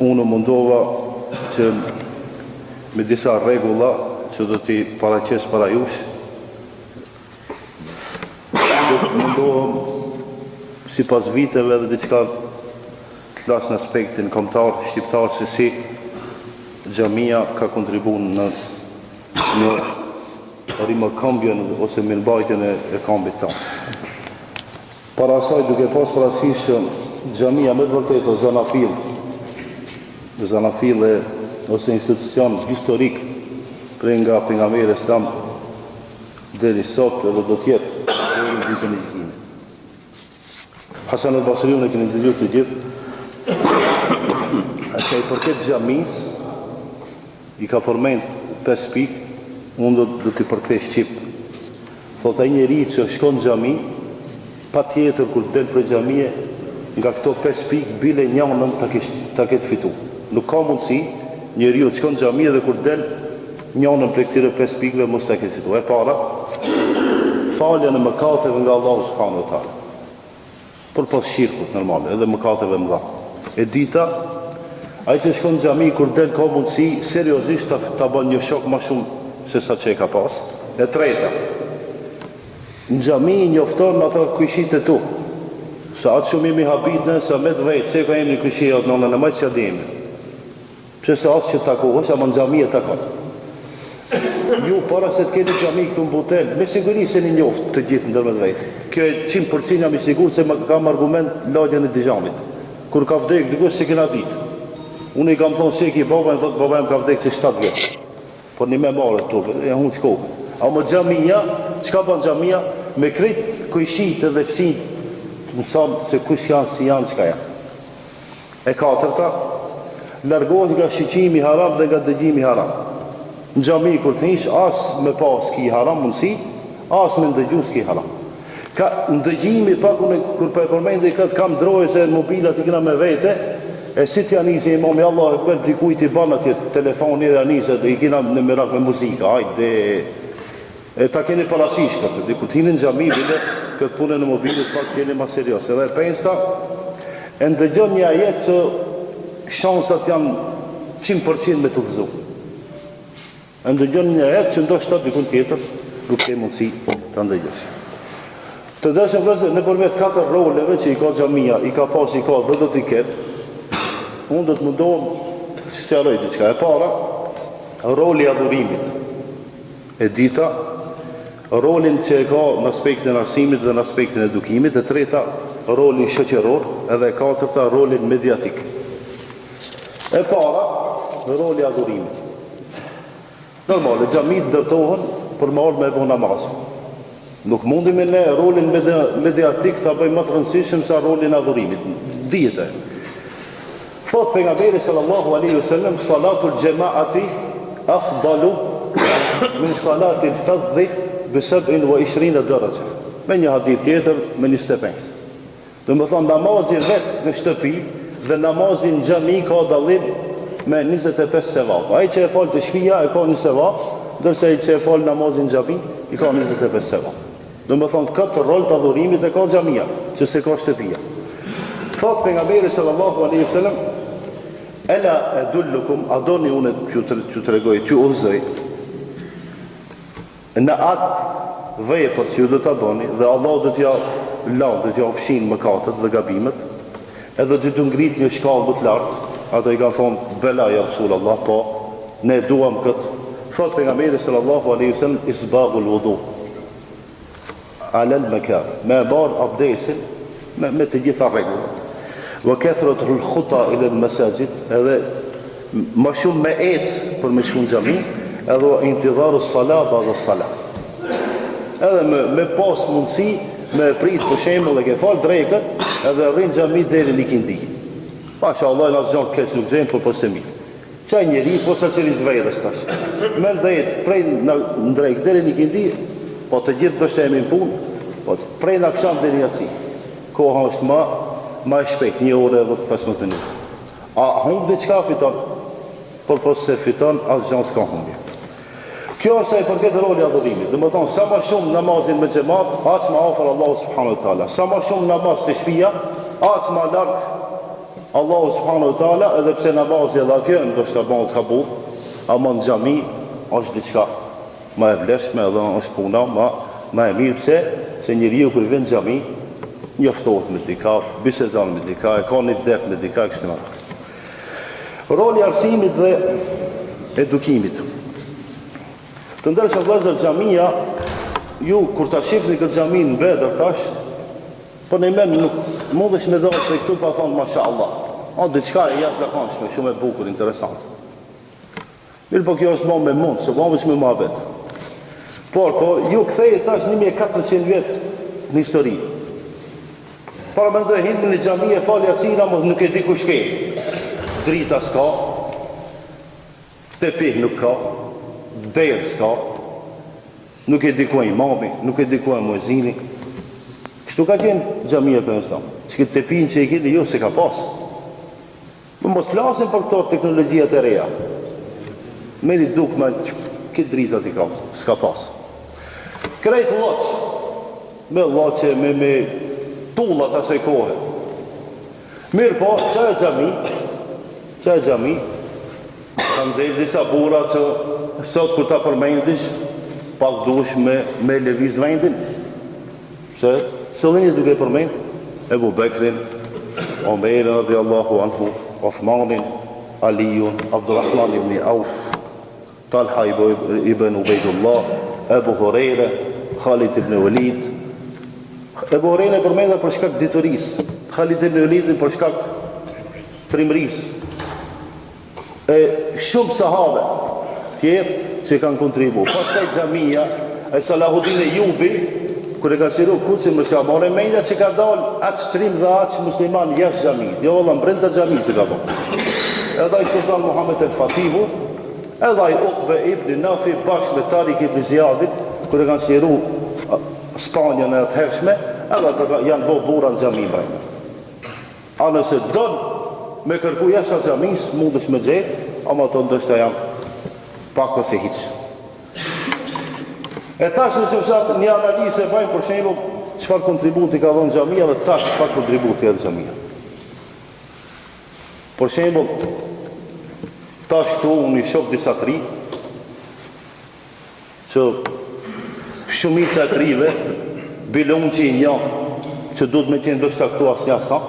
Unë mundova që me disa rregulla që do t'i paraqes para jush, mundohem si pas viteve dhe diçka të las në aspektin kombëtar shqiptar se si xhamia ka kontribuar në rimërkëmbjen ose mirëmbajtjen e kombit tonë. Para asaj duke pas parasysh që xhamia me të vërtetë zanafil ose institucion historik prej nga pejgamberi islam deri sot edhe do t'jetë deri në ditën e gjykimit. Hasan al-Basriun e keni dëgjuar të gjithë. Sa i përket xhamis i ka përmend 5 pikë, unë do t'i përkthej shqip. Thot ai njeriu që shkon në xhami, patjetër kur del prej xhamie, nga këto 5 pikë bile njënën ta ketë fitu. Nuk ka mundësi njeriu të shkon në xhami dhe kur del njënën prej këtyre 5 pikëve mos ta ketë fitu. E para, falja në mëkateve nga Allahu subhanahu wa taala. Por pas shirkut normal, edhe mëkateve mëdha. E dita, ai që shkon në xhami kur del ka mundësi seriozisht ta bën një shok më shumë se sa që e ka pas. E treta, në xhami njofton ata kushit e tu. Sa atë shumë imi habitnë, sa me të vejtë, se ka jemi në kushia atë nëllën e majtë që ademi. Pse se asë që takohës, ama në xhami e takon. Ju, para se të keni xhami këtu në butel, me siguri se një njoftë të gjithë ndër me të vejtë. Kjo e 100% jam i sigur se kam argument lagjen e Dijanit. Kur ka vdek, dikush se kena ditë. Unë i kam thonë se ki baba, në thotë baba ka vdek që 7 vjetë. Por një me marë të tupë, e hunë shkokë. A më xhamia, qka ban xhamia? Me krejt kujshit edhe fësin të mëson se kush janë, si janë, qka janë. E katërta, largohet nga shiqimi haram dhe nga dëgjimi haram. Në xhami kur të ish, as me pas ki haram mundësi, as me ndëgju s'ki haram. Ka ndëgjimi pak unë kur po e përmendë këtë kam droje se mobilat i kena me vete, e si t'ja nisi imami Allah e kërë dikujt i ban atje telefoni dhe anisët, i kena në mirak me muzika, hajde, e ta keni parasysh këtë, dhe kur t'hini në xhami bile, këtë punë në mobilit pak t'jeni ma serios. Edhe e pensta, e ndëgjon një ajet që shansat janë 100% me të vëzu. E ndëgjon një ajet që ndoshta dikun tjetër, nuk ke mundësi të ndëgjosh. Të dërshëm vëzë, në përmet 4 roleve që i ka xhamia, i ka pas, i ka dhe do t'i ketë, unë do të mundohem që sjaroj diçka. E para, roli i adhurimit. E dita, rolin që e ka në aspektin e arsimit dhe në aspektin e edukimit. E treta, rolin shoqëror. Edhe e katërta, rolin mediatik. E para, roli i adhurimit. Normale, xhamit ndërtohen për me ardhur me bëu namaz. Nuk mundim me ne rolin mediatik të bëjmë më të rëndësishëm sa rolin adhurimit. Dihet. Thot pejgamberi sallallahu alaihi wasallam, salatul jamaati afdalu min salatil fadhi bi 27 daraja. Me një hadith tjetër me 25. Do të thonë namazi vetë në shtëpi dhe namazi në xhami ka dallim me 25 sevap. Ai që e fal të shtëpia e ka 1 sevap, ndërsa ai që e fal namazin në xhami i ka 25 sevap. Do të thonë këtë rol të adhurimit e ka xhamia, që se ka shtëpia. Thot pejgamberi sallallahu alaihi wasallam, ela edullukum, a doni unë që të regoj, që udhëzoj, në atë vepër që ju do të boni, dhe Allah do t'ja lau, do t'ja ofshin mëkatet dhe gabimet, edhe do t'u ngrit një shkallë më të lartë, ato i kanë thonë, bela ja Rasulullah, po, ne duam këtë. Thot pejgamberi sallallahu alaihi wasallam, isbagul wudu, alal makan, me marë abdesin, me të gjitha rregullat. Wa kathratu al-khuta ila al-masajid, edhe më shumë me ecë për me shku në xhami, edhe intidharu s-salat ba'da s-salat. Edhe me pas mundësi me prit për shembull e ke fal drekët, edhe rrin xhami deri në ikindi. Mashallah, na zgjon keq nuk gjejmë por se mirë. Çaj njeri po socialist vejes tash. Me ndaj prej në drek deri në ikindi, po të gjithë do shtemi në punë, po prej në akşam deri në yatsi. Koha është ma e shpejt, 1 orë dhe 15 minutë. A humbi diçka fiton? Por po se fiton, asë gjanë s'ka humbi. Kjo është e përket roli adhurimit. Dhe më thonë, sa ma shumë namazin me xhamat, aq ma afër Allahu subhanahu wa taala. Sa ma shumë namaz të shtëpia, aq ma larg Allahu subhanahu wa taala, edhe pse namazi edhe atje ndoshta bëhet kabul, ama në xhami është diçka më e vlefshme, edhe është puna më e mirë. Pse? Se njeriu kur vjen në xhami njoftohet me dika, bisedon me dika, e ka një dert me dika, kështu më radhë. Roli i arsimit dhe edukimit. Të ndërsa vëllezër, xhamia, ju kur ta shihni këtë xhamin në Bedër tash, po në men nuk mundesh me dhënë prej këtu pa thonë mashallah. O diçka e jashtëzakonshme, shumë e bukur, interesante. Mirë, po kjo është më me mund, se bëmë me muhabet. Por ju kthehet tash 1400 vjet në histori. Para mendoj hinë në xhami e fal jasina, mos nuk e di kush ke. Drita s'ka, tepih nuk ka, derë s'ka, nuk e di ku imami, nuk e di ku muezini. Kështu ka qenë xhamia për Islam. Çka tepin që e keni ju se ka pas. Mos flasim për këto teknologjiat e reja. Meri duk me këtë dritat i ka, s'ka pas. Krejt loq, me loqe, me tullat asaj kohë. Mirë po, që e xhami, ka nxjerr disa burra që sot kur ta përmendish, pak dush me lëviz vendin. Se cëllin e duke përmend? Ebu Bekrin, Omerin radiallahu anhu, Othmanin, Aliun, Abdurrahman ibn Auf, Talha ibn Ubejdullah, Ebu Hurejre, Khalid ibn Walid. Ebu Hurejre përmenda për shkak diturisë, Khalid ibn Walid për shkak trimërisë. Shumë sahabe tjerë që kanë kontribu. Pastaj xhamia e Salahuddin Ejubi, kur e ka siru kusi më shamore, menja që ka dalë atë shtrim dhe atë musliman jashtë xhamis. Jo valla brenda xhamis e ka po. Edhe ai Sultan Muhammed el Fatihu, edhe ai Uqbe ibn Nafi bashkë me Tariq ibn Ziyadin, kur e kanë siru Spanjën e atëhershme, edhe ata janë bo burra në xhami brenda. A nëse donë me kërku jashtë xhamis, mundesh me gjetë, ama to ndoshta janë pak ose hiç. E tash nëse një analizë e bëjmë për shembull çfarë kontributi ka dhënë xhamia dhe tash çfarë kontributi ka xhamia. Për shembull, tash këtu unë i shoh disa tri që shumica e trive bilon që i një që duhet me qenë ndoshta këtu asnjë sa,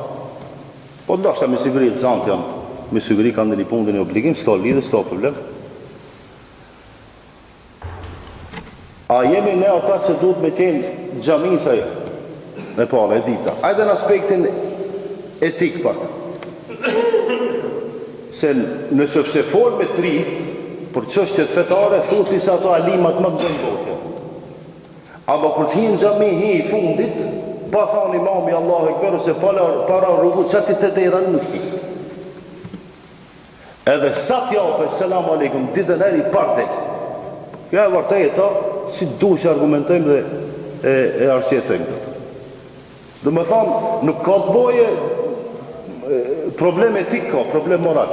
po ndoshta me siguri të zantë janë, me siguri kanë një punë një obligim, s'ka lidhje, s'ka problem. A jemi ne ata që duhet me qenë xhamisaj e para, e dita. Ajde në aspektin etik pak. Se nëse se fol me trit, për çështjet fetare, thuti se ato alimat më të ndonjë. Ama kur të hinë xhami hi i fundit, pa thonë imami Allahu Ekber ose para rrugu, çati të deran nuk hi. Edhe sa t'jape, selam aleikum, ditën e i partek. Kjo e vërtetë, si duhet që argumentojmë dhe e arsjetojmë. Dhe me thonë, nuk ka të boje problem etik ka, problem moral.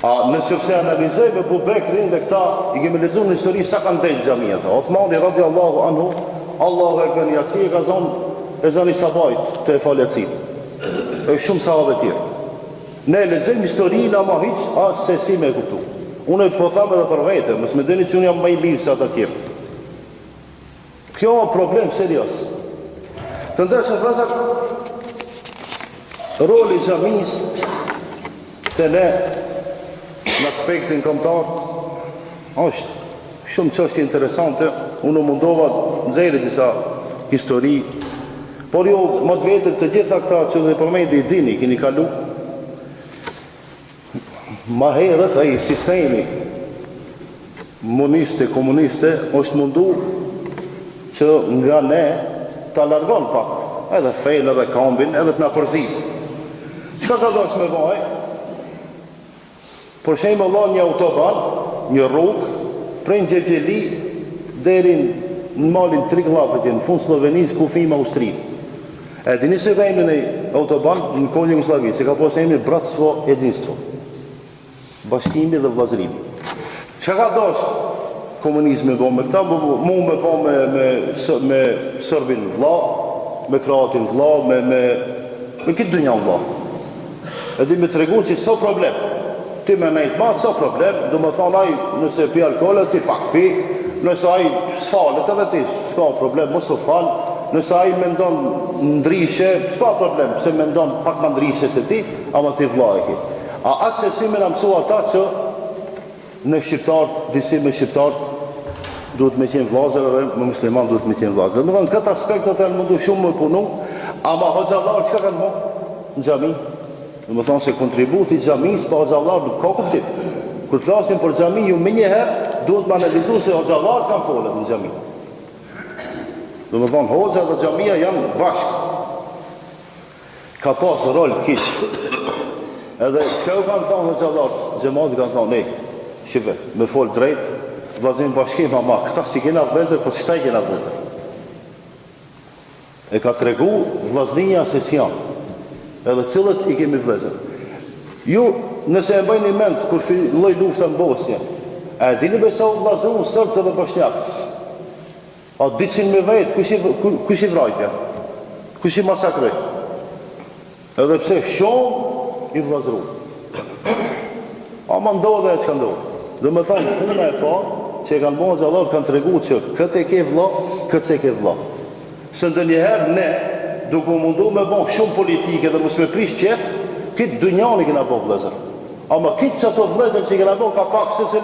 A nëse fse analizojmë Ebu Bekrin dhe këta, i kemi lezuar në histori sa kanë dhënë xhamia ata. Othmani radiallahu anhu, Allahu Ekber yasi e ka zonë e zani sabajt të e falecin. E shumë sahabe tjerë. Ne lexojmë historinë ama hiç as se si me kuptu. Unë po tham edhe për vete, mos më dini që unë jam më i mirë se ata tjerë. Kjo është problem serios. Të ndërsa thasat, roli i xhamis te ne në aspektin kombëtar është shumë çështje interesante. Unë mundova nxjerrë disa histori, por jo më të vërtetë të gjitha këta që do të përmendi dini, keni kalu. Ma herët ai sistemi moniste, komuniste është mundu që nga ne ta largon pak, edhe fejnë, edhe kambin, edhe të na përzin. Çka ka dosh me vaj? Për shembull, Allah një autoban, një rrugë, prej Gjergjeli deri në malin Triglavët, në fund Slovenisë, kufim Austrinë. E dini se vejnë në autoban në kohën e Jugosllavisë, se ka posë emri Bratstvo Jedinstvo. Bashkimi dhe vllazërimi. Çka ka dosh komunizmi do me këta, mu me ka me Serbin vlla, me Kroatin vlla, me këtë dynjan vlla. E di me tregu që so problem. Ti me nejtë ma, so problem, do më thonë aj, nëse pi alkohol, ti pak pi, nëse aj s'falet edhe ti, s'ka problem, mos u fal, nëse aj me ndonë ndrishe, s'ka problem, se me ndonë pak ma ndrishe se ti, ama ti vla e ki. A asë se si me në mësu ata që në shqiptar, disi me shqiptar, duhet me qenë vlazër edhe me musliman duhet me qenë vlazër. Dhe më thonë, këtë aspektet e në mundu shumë me punu, ama hoxhallar qëka kanë mu? Në gjami. Dhe më thonë se kontributi gjamis pa hoxhallar nuk ka kuptim. Kër të flasim për gjami, ju me njëherë duhet me analizu se hoxhallar kanë folët në gjami. Dhe më thonë, hoxha dhe gjamia janë bashkë. Ka pas rol kishë. Edhe qëka ju kanë thonë hoxhallar, gjemati kanë thonë, shive, me folë drejt, vlazim bashkim, ama këta si kena vlezër, për qëta i kena vlezër. E ka tregu vlazninja se si janë, edhe cilët i kemi vlezër. Ju, nëse e mbajnë i mend, kur filloj lufta në Bosnja, e dini besa u vlazru në sërbët edhe bosnjakët. A diçin me vetë, kush i vrajtja, kush i masakroj. Edhe pse shumë i vlazru. Ama ndodhe e që ka ndodhe. Dhe me thamë, puna e pa, që e kanë bon zallar, kanë të regu që këtë e ke vla, këtë se ke vla. Së ndë njëherë ne, duke mundu me bon shumë politike dhe mos me prish qef, këtë dënjani këna bo vlezër. Ama këtë që ato vlezër që këna bo, ka pak se se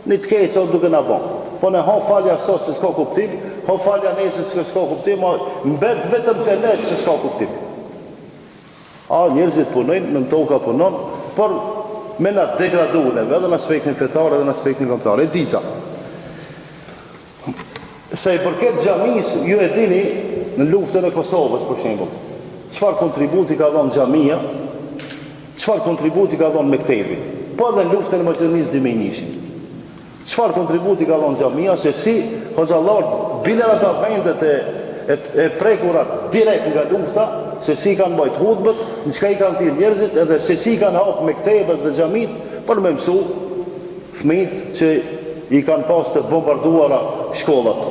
një të kejtë që duke na bon. Po ne ha falja sot se s'ka kuptim, ha falja nesë se s'ka kuptim, mbet vetëm të letë se s'ka kuptim. A njerëzit punojnë, në toka punon, por me na degradu neve, edhe në aspektin fetar, edhe në aspektin kombëtar. E dita. Se i përket xhamis, ju e dini në luftën e Kosovës, për shembull. Çfarë kontributi ka dhënë xhamia? Çfarë kontributi ka dhënë mektebi? Po edhe në luftën e Maqedonisë 2001. Çfarë kontributi ka dhënë xhamia se si hoxhallar bilen ata vendet e prekura direkt nga lufta, se si kanë bajt hudbët, në qka i kanë thirë njerëzit, edhe se si kanë hapë me ktebet dhe xhamit, për me mësu fëmijët që i kanë pas të bombarduara shkollat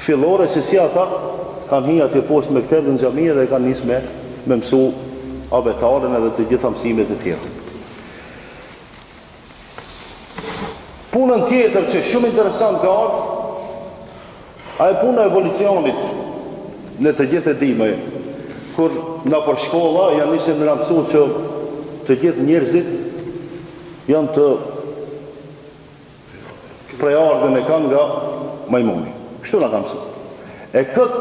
fillore, se si ata kanë hi atje poshtë me ktebet në xhami dhe kanë nisë me mësu abetaren edhe të gjitha mësimet e tjera. Punën tjetër që shumë interesant ka ardhë, a e puna evolucionit në të gjithë e dime, kur nga për shkolla janë nisë me nëmësu që të gjithë njerëzit janë të prejardhën e kanë nga majmuni. Kështu nga ka mësu. E këtë,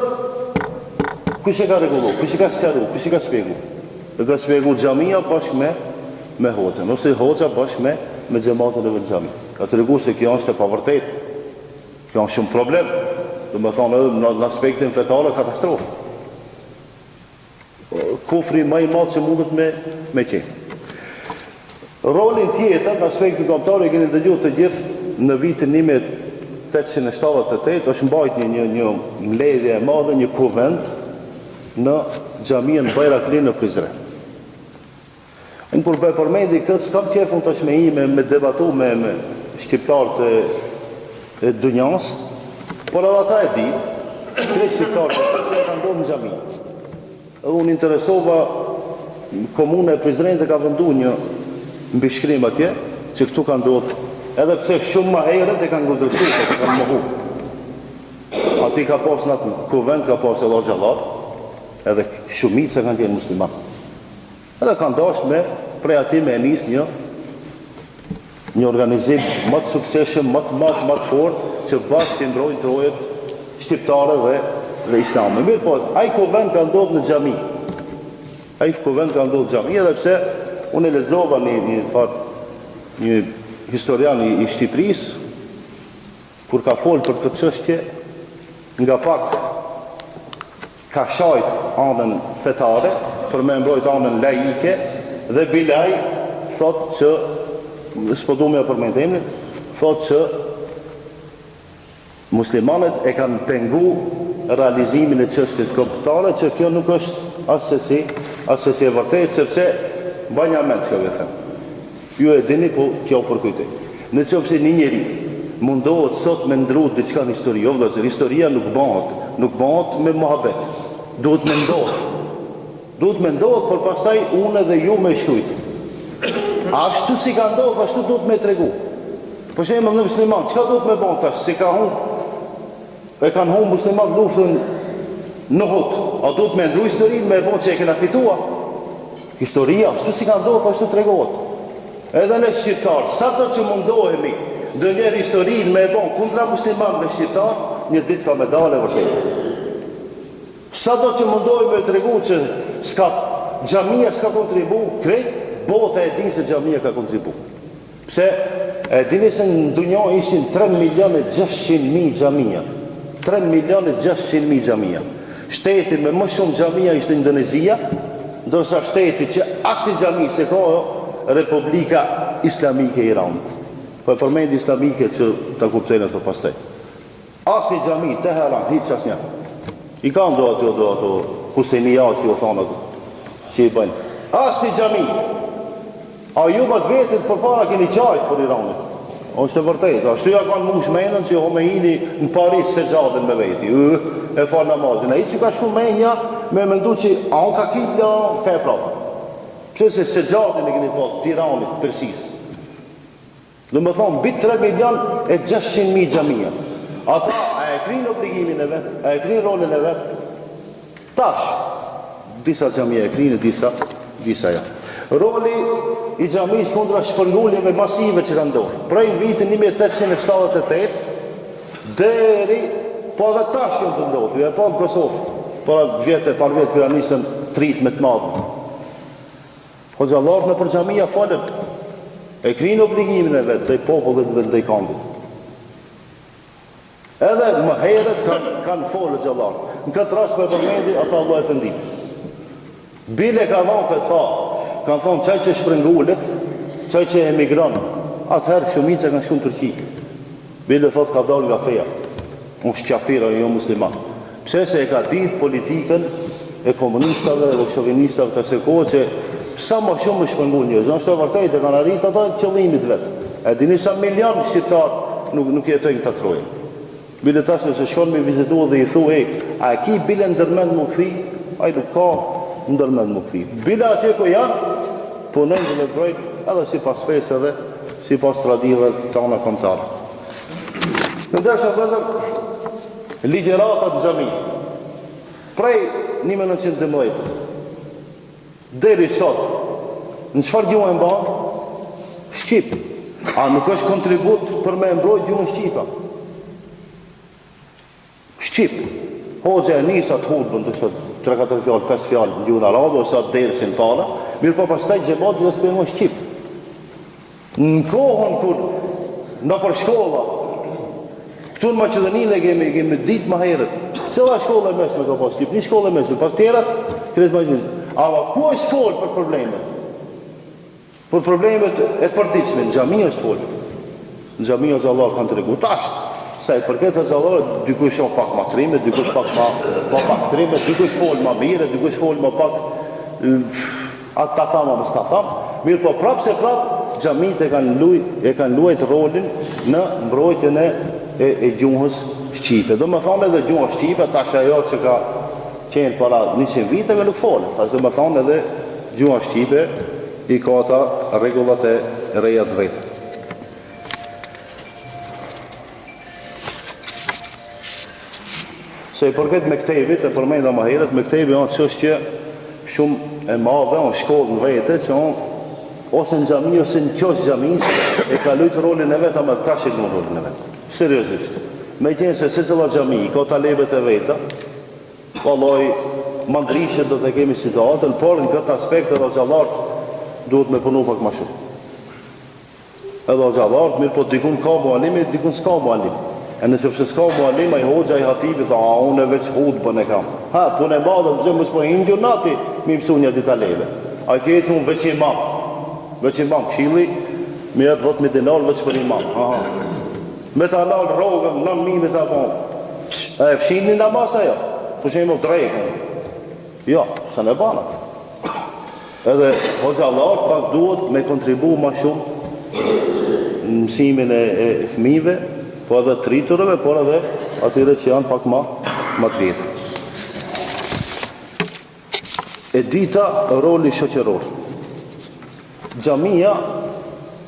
kush e ka regullu, kush e ka sqaru, kush e ka spjegu? E ka spjegu xhamia bashkë me hoxhën, ose hoxha bashkë me xhamatën e xhamit. Ka të regu se kjo është e pavërtet, kjo është shumë problem, dhe me thonë edhe në aspektin fetare katastrofë. Kufri më i madh që mundet me qenë. Rolin tjetër në aspektin kombëtar e keni dëgjuar të gjithë në vitin 1878 është mbajtur një mbledhje e madhe, një kuvend në xhaminë Bayrakli në Prizren. Unë kur bëj përmendi këtë, s'kam qefun tash me debatu me shqiptarët e dunjas, por edhe ata e di, krejt shqiptarët që e kanë ndodhur në xhami. Edhe unë interesova komune e Prizrenit ka vendu një mbishkrim atje, që këtu ka ndodhur, edhe pse shumë më herët e kanë ngudrësuar, e kanë mohu. Ati ka pas në atë kuvend, ka pas edhe xhallar, edhe shumica se kanë qenë musliman. Edhe kanë dashur prej ati me nis një organizim më të suksesshëm, më të madh, më të fortë, që bashkë të mbrojnë trojet shqiptare dhe islame. Mirë po, ai kuvend ka ndodhur në xhami. Ai kuvend ka ndodhur në xhami, edhe pse unë e lexova një historian i Shqipërisë, kur ka folë për këtë çështje, nga pak ka shajt anën fetare, për me mbrojt anën laike, dhe bilaj thot që, s'po du me o përmendimin, thot që muslimanët e kanë pengu realizimin e çështjes kombëtare, që kjo nuk është asesi e vërtet, sepse banja mend që ka them. Ju e dini, po kjo përkujtej. Në qoftë se një njeri mundohet sot me ndru diçka në histori, historia nuk bëhet me mohabet, duhet me ndodh. Duhet me ndodhë, por pastaj unë dhe ju me shkrujt. Ashtu si ka ndodhë, ashtu duhet me tregu. Për shembull në musliman, çka duhet me bën tash? Si ka humb, e kanë humb musliman luftën në Uhud. A duhet me ndruj historinë, me bën që e kena fituar? Historia, ashtu si ka ndodhë, ashtu tregohet. Edhe ne shqiptar, sa do që mundohemi ndonjëherë historinë me bën kundra muslimanëve shqiptar, një ditë ka medale vërtet. Sa do që mundohemi me tregu që xhamia s'ka kontribu, krejt bota e din se xhamia ka kontribu. Pse e dini se në dunjë ishin 3.600.000 xhamia. 3.600.000 xhamia. Shteti me më shumë xhamia ishte Indonezia, ndërsa shteti që asnjë xhami se ka Republika Islamike e Iranit. Po përmend islamike që ta kuptojnë ato pastaj. Asnjë xhami Teheran, hiç asnjë. I kanë do ato Husejnia që u thonë ato. Që i bëjnë. Asnjë xhami. A ju më të vetit përpara keni qajt për Iranit. Është e vërtetë. Ashtu ja kanë mush menën që Khomeini në Paris se gjadën me veti. E falë namazin. Ai që ka shku menja me mendu që a ka kipla, ka e prapë. Pse se gjadën e keni po Tiranit, Persis. Dhe më thonë, bit 3.600.000 xhamia. Ata a e krinë obligimin e vetë, a e krinë rolin e vetë. Tash, disa xhamia e krinë, disa ja. Roli i xhamis kundra shpërnguljeve masive që ka ndodhur. Prej në vitin 1878 deri po edhe tash janë të ndodhur, e po në Kosovë. Par vjetë kërë nisën trit me të madhë. Hoxhallarët në për xhamia falën. E krinë obligimin e vetë, dhe i popullit dhe i kandit. Edhe më herët kanë folë xhallarët. Në këtë rast për e përmendi, ata Allah e fëndim. Bile ka dhanë fetfa, kanë thonë qaj që shprëngullet, qaj që emigron, atëherë shumica kanë shku në Turqi. Bile thot ka dalë nga feja. Unë shqafira, jo musliman. Pse se e ka ditë politikën e komunistave dhe shovinistave të se kohë që sa më shumë më shpëngull njërës. Në është e vërtejt e kanë arritë ata qëllimit vetë. E dini sa miliard shqiptar nuk jetojnë të troje. Bile tash nëse shkon me vizitu dhe i thu a ki bile ndërmend më këthi? A i nuk ka ndërmend më këthi. Bile atje ku janë, punojnë dhe veprojnë edhe si pas fesë edhe si pas tradive të ana kontarë. Në dërshë vëzër, ligjeratat në xhami. Prej 1912 deri sot, në qëfar gjuhën e mbanë? Shqip. A nuk është kontribut për me mbrojt gjuhën Shqipa? Shqip. Hoxha e nisa të hudbën, të shët 3-4 fjallë, 5 fjallë në gjuhën arabe, ose atë dersin para, mirë po pastaj gjemat dhe s'pëjmë Shqip. Në kohën kur në për shkolla, këtu në Maqedoninë kemi ditë më herët, cila shkolla e mesme ka pas Shqip, një shkolla e mesme, pas tjerat, kretë Maqedoninë. Ama ku është folë për problemet? Për problemet e përditshme, në xhami është folë. Në xhami xhallar kanë tregu tash. Sa i përket xhallar, dikush shoh pak më trime, dikush pak trime, dikush folë më mirë, dikush folë më pak atë ta thamë mos ta tham. Mirë po prapë se prapë xhamit e kanë luajt rolin në mbrojtjen e gjuhës shqipe. Do më thonë edhe gjuha shqipe tash ajo që ka qenë para 100 viteve nuk folë. Tash do më thonë edhe gjuha shqipe i ka ata rregullat e reja të vetë. Se i përket mektebit, e përmenda më herët, mektebi është çështje shumë e madhe, është shkollë në vete, që ose në xhami ose në qos xhamis e ka luajtur rolin e vet, ama tash e lën rolin e vet. Seriozisht. Meqenëse se secila xhami ka talebet e veta, vallai mandrishet do të kemi situatën, por në këtë aspekt edhe xhallarët duhet me punu pak më shumë. Edhe xhallarët, mirë po dikun ka muallim, dikun s'ka muallim. E nëse s'ka muallim, ai hoxha i hatibi tha, unë veç hudbën e kam. Ha, punë e madhe, mëse mos po hindur nati, mi mësu një ditë talebe. Ai tjetri unë veç imam. Veç imam, këshilli, mi jep 10.000 dinar veç për imam. Aha. Me ta lal rrogën, 9.000 me ta bon. E fshini namaz ajo. Po shemë drejkën. Jo, se ne bana. Edhe hoxhallar pak duhet me kontribu ma shumë në mësimin e fëmijëve, po edhe të rriturëve, por edhe atyre që janë pak ma të vjetë. E dita, roli shoqëror. Xhamia,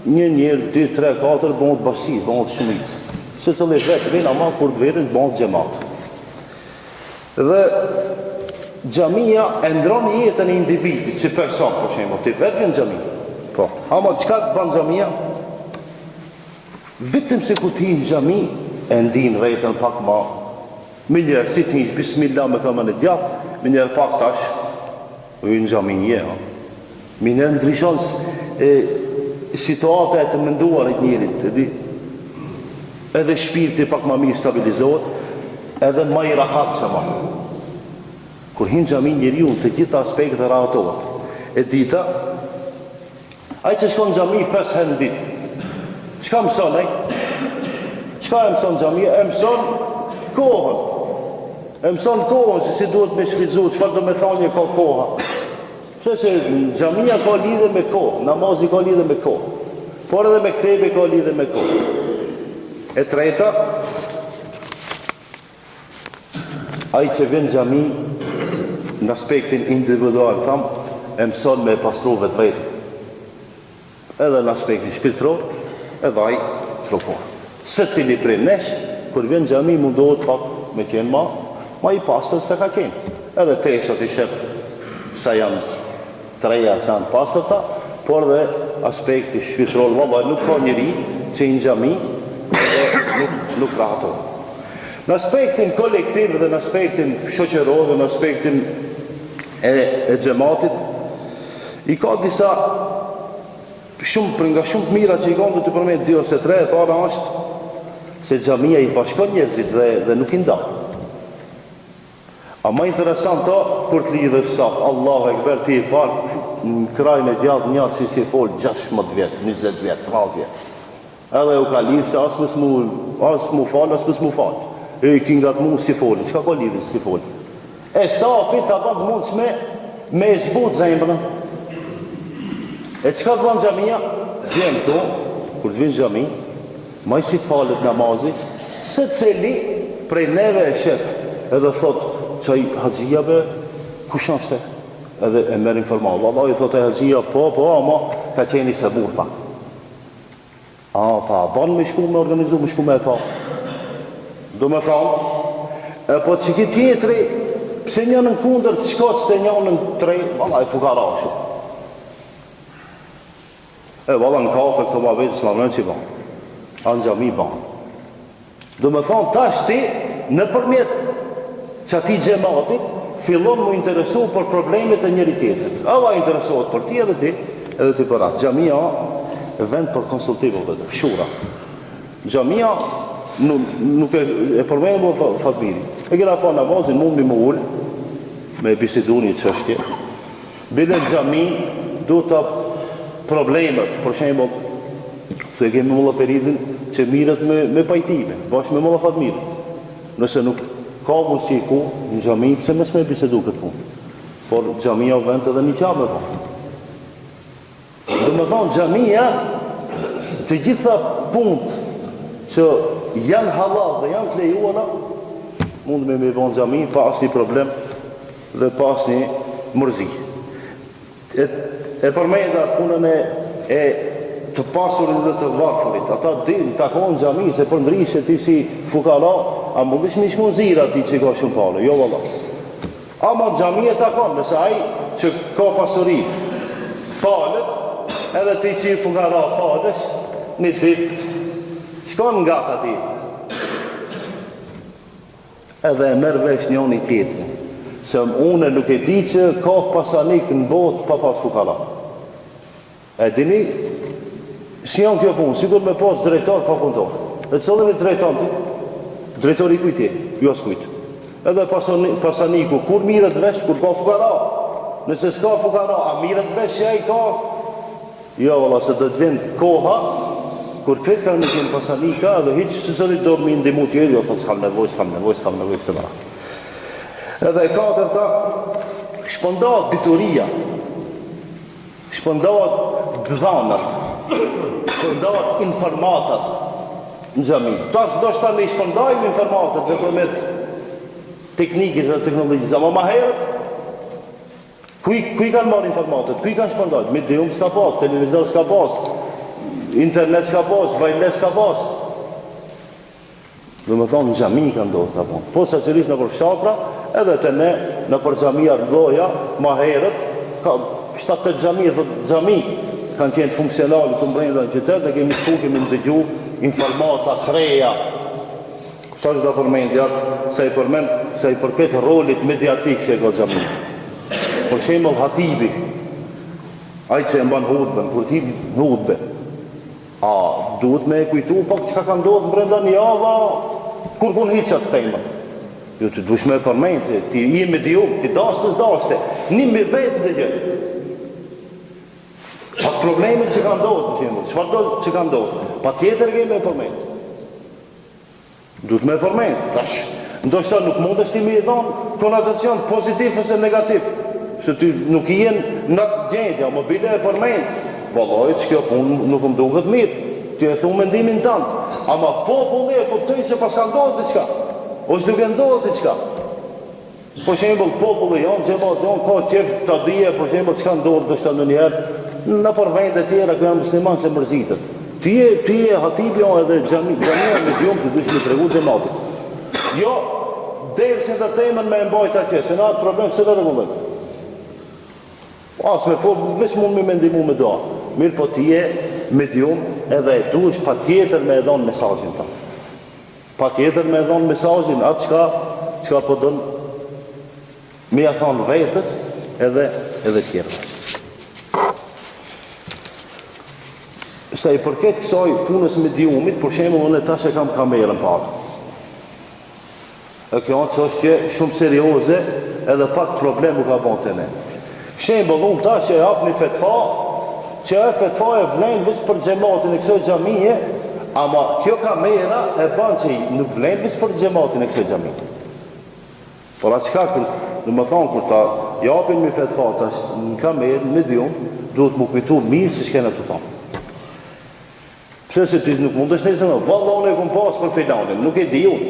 1, 2, 3, 4, bëhet bashki, bëhet shumicë. Se cili vetë vjen ama kur të vjen bëhet xhamat. Dhe xhamia e ndron jetën e individit si person, për shembull, ti vetë vjen xhami. Po, ama çka të bën xhamia? Vetëm se kur ti në xhami e ndin vetën pak më. Me njerë si të hish bismillah me kamën e djatë, me njerë pak tash në xhami ja. Me njerë ndryshon situata e të menduarit njerit, edhe shpirti pak më mirë stabilizohet, edhe më i rahatshëm. Kur hin xhami njeriu në të gjitha aspektet rahatohet. E dita, ai që shkon në xhami 5 herë në ditë, çka mëson ai? Çka e mëson xhamia? E mëson kohën. E mëson kohën se si duhet me shfrytzu, çfarë do me thonje ka koha. Se xhamia ka lidhje me kohë, namazi ka lidhje me kohë, por edhe mektebi ka lidhje me kohë. E treta, ai që vjen në xhami në aspektin individual, e mëson me pastru vetë. Edhe në aspektin shpirtëror, edhe ai trupor. Secili prej nesh, kur vjen në xhami mundohet pak me qenë ma i pastër se ka qenë. Edhe teshat i shef sa janë treja sa janë pastërta, por dhe aspekti shpirtëror, valla nuk ka njeri që në xhami nuk rahatohet. Në aspektin kolektiv dhe në aspektin shoqëror dhe në aspektin e xhamatit, i ka disa nga shumë të mira që i kanë, do të përmend 2 ose 3. E para është se xhamia i bashkon njerëzit dhe nuk i ndan. A më interesant kur të lidhesh saf, Allahu Ekber, ti i parë në krajin e djathtë njëri që si fol 16 vjet, 20 vjet, 30 vjet. Edhe u ka lidhë se as mu fal, as mu fal. E kingat mu si folin, çka ka lidhë si folin? E safi ta bën mundshme me zbut zemrën. E çka të bën xhamia? Vjen këtu, kur të vjen xhami, më si të falet namazi, secili prej neve e shef, edhe thot çaj haxhia be kush është? Edhe e merr informat. Vallahi thotë haxhia, po, ama ka qenë se mur pak. Pa, ban me shku me organizu, me shku me pa. Do me thonë, po që ki tjetëri, pse një në kundër të shkot të një në 3, vallahi fukarashu. Valla në kafe këto ma vetë, s'ma mërën që i banë. Anë xhami i banë. Do me thonë, tash ti, në përmjet që ati gjematit, fillon mu interesu për problemet e njëri tjetërit. Ava interesohet për ti edhe ti për atë. Xhamia vend për konsultivë dhe shura. Xhamia nuk e përmenë më fatmiri. E kena fa namazin, mund mi më ullë, me bisedu një çështje. Bile në xhami, du të problemet, për shembull, të e kemi Mulla Feridin që mirët me pajtime, bashkë me Mulla Fatmirin. Nëse nuk ka mundësi ku, në xhami, pse mes me bisedu këtë punë. Por xhamia vend edhe një qabe po. Do me thonë, xhamia, të gjitha punët që janë halal dhe janë të lejuara, mund me bënë xhami pa asnjë problem dhe pa asnjë mërzi. E përmenda punën e të pasurit dhe të varfërit. Ata din, takon xhami se për ndryshe ti si fukara, a mundesh me shku zira ti që ka shumë pale, jo valla. Ama xhami e takon, nëse ai që ka pasuri falet, edhe ti që i fukara falesh, një ditë, shkon nga ta ti. Edhe e merr vesh njëri tjetrin. Se unë nuk e di që ka pasanik në botë pa pas fukara. E dini, si janë kjo punë, sigur me pas drejtar pa punëtor. E cëllën e drejtar ti? Drejtori kujti, jo as kujt. Edhe pasaniku, kur mirët vesh, kur ka fukara. Nëse s'ka fukara, a mirët vesh që ai ka? Jo, valla, se do të vjen koha, kur kretë kanë me qenë pasanika, edhe hiç se zërit do më ndimu tjerë, jo, thot s'kam nevoj, se bara. Edhe e katërta, shpëndohet bituria, shpëndohet dhanat, shpëndohet informatat në xhami. Tash do shta ne shpëndojmë informatat dhe përmet teknikës dhe teknologjisë, ama ma herët, Kuj kanë marrë informatet, kuj kanë shpëndajt, medium s'ka pas, televizor s'ka pas, internet s'ka pas, vajles s'ka pas. Dhe me thonë, në gjami kanë ndodhë ka punë. Po sa qërish në për fshatra, edhe të ne, në për gjamia rëndoja, ma herët, ka 7-8 gjami kanë qenë funksionali të mbrejnë dhe në qytet, dhe kemi shku, kemi në dëgju, informata, kreja. Këta është da përmendjat, se i përket rolit mediatik që e ka gjami. Për shemëll hatibi, ajë që e mban hudben, kur ti në hudbe, a duhet me kujtu pak që ka ndodhë në brenda një java, kur kun hitë qatë temën. Jo të dush me përmenjë, se ti i medium, ti dashtë të zdashtë, një me vetë në të gjë. Qatë problemit që ka ndodhë, për shemëll, qëfar do që ka ndodhë, pa tjetër ke me përmenjë. Duhet me përmenjë, tash, ndoshta nuk mund është ti me i dhonë konotacion pozitiv ose negativ. Se ty nuk i jenë në të gjendja, më bile e përmend, vallaj, që kjo punë nuk më duket mirë, ty e thumë mendimin tëndë, ama populli e kuptoj se pas ka ndodhë të qka, ose duke ndodhë të qka. Po shembull, populli jonë, gjemat jonë, ka qef të dhije, po shembull, qka ndodhë të shta në njerë, në për vende tjera, këja musliman se mërzitët. Ti e hatibi jonë edhe gjamia me djumë të dush me tregu gjematit. Jo, dersin dhe temën me mbajt atje, se na atë problem se dhe regullim. As me fokë, veç mund me mendimu me doa. Mirë po ti je medium edhe e duesh pa tjetër me edhon mesazhin tëtë. Pa tjetër me edhon mesazhin atë qka po dënë me ja thonë vetës edhe tjerë. Sa i përket kësaj punës mediumit, për shembull unë tash e kam kamerën parë. E kjo është që shumë serioze edhe pak problem u ka bon të ne. Shembull, unë tash e hap një fetfa, që e fetfa e vlen vëç për gjematin e kësoj gjamije, ama kjo kamera e ban që nuk vlen vëç për gjematin e kësoj gjamije. Por atë qka, në më thonë, kur ta japin një fetfa tash në kamerë, në medium, duhet më kujtu mirë se shkene të thonë. Pse se ti nuk mund është nëjse në, valla unë e kom pas për filanin, nuk e di unë.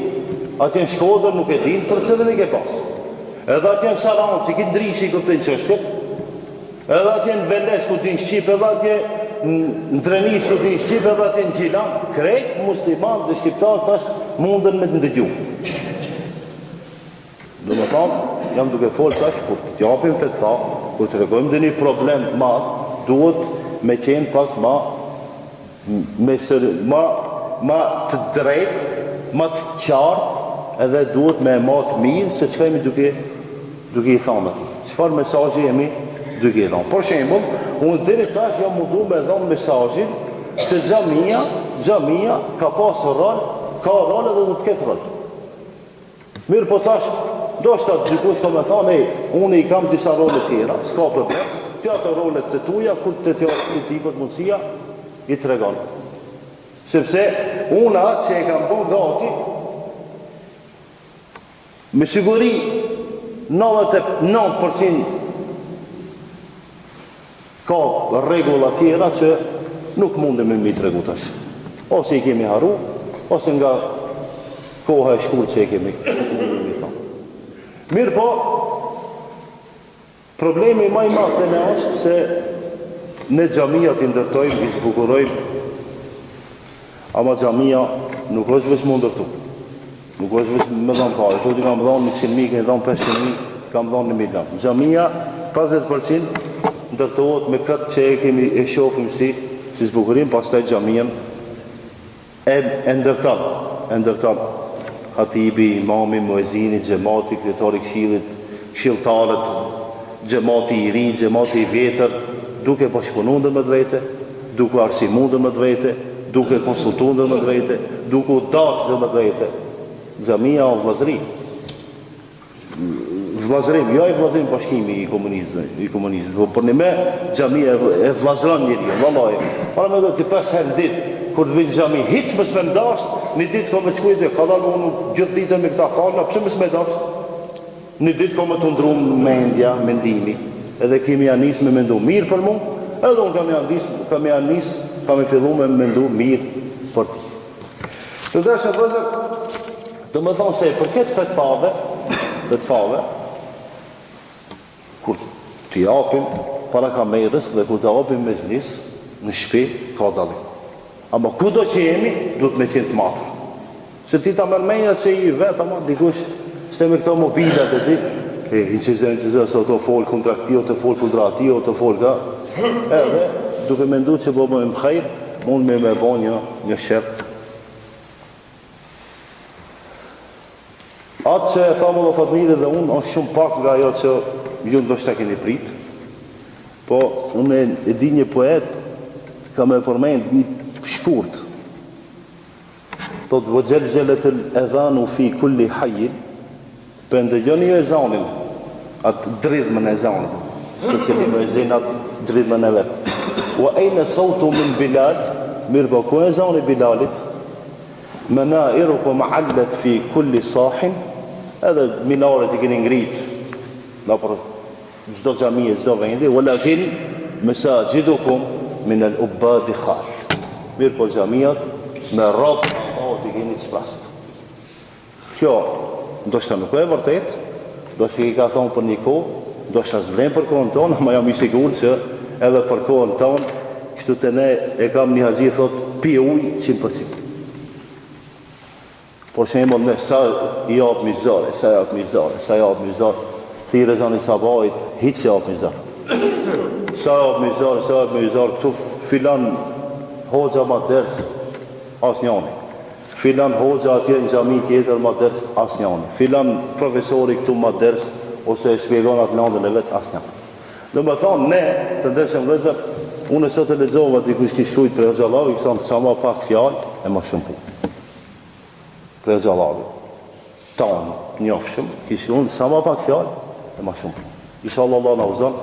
Atje në Shkodër nuk e din për se dhe një ke pas. Edhe atje në Saranë që ki ndrishi ku të në qështët, edhe atje në Veles ku të në Shqip, edhe atje në Drenis ku të në Shqip, edhe atje në Gjilan, krejt musliman dhe shqiptar tash mundën me të ndëgju. Dhe më thamë, jam duke folë tash, kur të japim fetfa, kur të regojmë dhe një problem të madhë, duhet me qenë pak ma të drejt, ma të qartë, edhe duhet me matë mirë se çka jemi duke i thonë ati. Çfarë mesazhi jemi duke i thonë. Por shembull, unë deri tash jam mundu me dhënë mesazhin se xhamia ka pas rol, ka rol edhe do të ketë rol. Mirë po tash, ndoshta dikush ka me thonë, unë i kam disa role tjera, s'ka problem, ti ato rolet të tuja, kur të tja ti për mundësia, i tregon. Sepse unë atë që e kam bon gati, me siguri 99% ka regula tjera që nuk mundem me mi tregu tash. Ose i kemi haru, ose nga koha e shkurt që i kemi thonë. Mirë po, problemi maj madh të ne është se ne xhamia t'i ndërtojmë, i zbukurojmë, ama xhamia nuk është veç më ndërtu. Nuk është veç me dhonë pare, që ti kam dhonë 100.000, kam dhonë 500.000, kam dhonë 1 milion. Xhamia 50% ndërtohet me këtë që e shofim si zbukurim, pas taj xhamien e ndërton. Hatibi, imami, muezini, xhamati, kryetari i këshillit, këshilltarët, xhamati i ri, xhamati i vjetër, duke bashkëpunuar ndër vete, duke arsimuar ndër vete, duke konsultuar ndër vete, duke u dashur ndër vete. Xhamia o vllazëri. Vllazërim, jo e vllazërim bashkimi i komunizmit, por në me xhamia e vllazëron njeriu, vallahi. Para më do të 5 herë në ditë kur të vijë xhami, hiç mos më ndash, në ditë kam të shkoj te kanal unë gjithë ditën me këta falë, pse mos më ndash? Në ditë kam të ndrum mendja, mendimi, edhe kemi anis me mendu mirë për mua, edhe unë kam e fillu me mendu mirë për ti. Të dashur vëllezër, do më thonë se për këtë fetfave, kur t'i japim para kamerës dhe kur t'i japim me zlis, në shtëpi ka dallim. Ama kudo që jemi, duhet me qenë të matur. Se ti ta mërmenja që i vetë, ama dikush, s'te me këto mobilat e ti, inqizën, se o të folë kundra këti, o të folë kundra ati, o të folë ka, edhe duke me ndu që po më mkhajt, mund me bo një shërë. Atë që e thamë dhe Fatmiri dhe unë, është shumë pak nga ajo që ju ndoshta keni prit, po unë e di një poet, ka me përmend një shkurt. Thot, vëgjel gjelet e dhanu fi kulli hajin, për ndëgjoni jo e zanin, atë dridhmën e zanit, se që li me zin atë dridhmën e vetë. Wa ejnë sautu min Bilal, mirë po ku e zani Bilalit, më na iru po ma'allet fi kulli sahin, edhe minaret i keni ngrit, da për gjdo gjamije, gjdo vendi, walakin masajidukum min al-ubadi khal. Mirë po gjamijat, me rap, t'i keni qprast. Kjo, ndoshta nuk e vërtet, ndoshta i ka thonë për një kohë, ndoshta zblen për kohën tonë, ma jam i sigur që edhe për kohën tonë, kështu të ne e kam një haxhi thot, pi ujë 100%. Por shembull, ne sa i jap mizore, thirë zani sabajt, hiç se jap mizore. Sa jap mizore, këtu filan hoxha ma ders, as njani. Filan hoxha atje në xhami tjetër ma ders, as njani. Filan profesori këtu ma ders, ose e shpjegon atë landën e vetë, as njani. Do më thonë, ne, të ndërshëm vëllezër, unë sot e lexova dikush që shkruajt për Xhallavi, thonë sa më pak fjalë e më shumë punë. Për Xhallavi, tonë njofshëm, kishë unë sa më pak fjalë e më shumë punë. Inshallah Allah na uzon.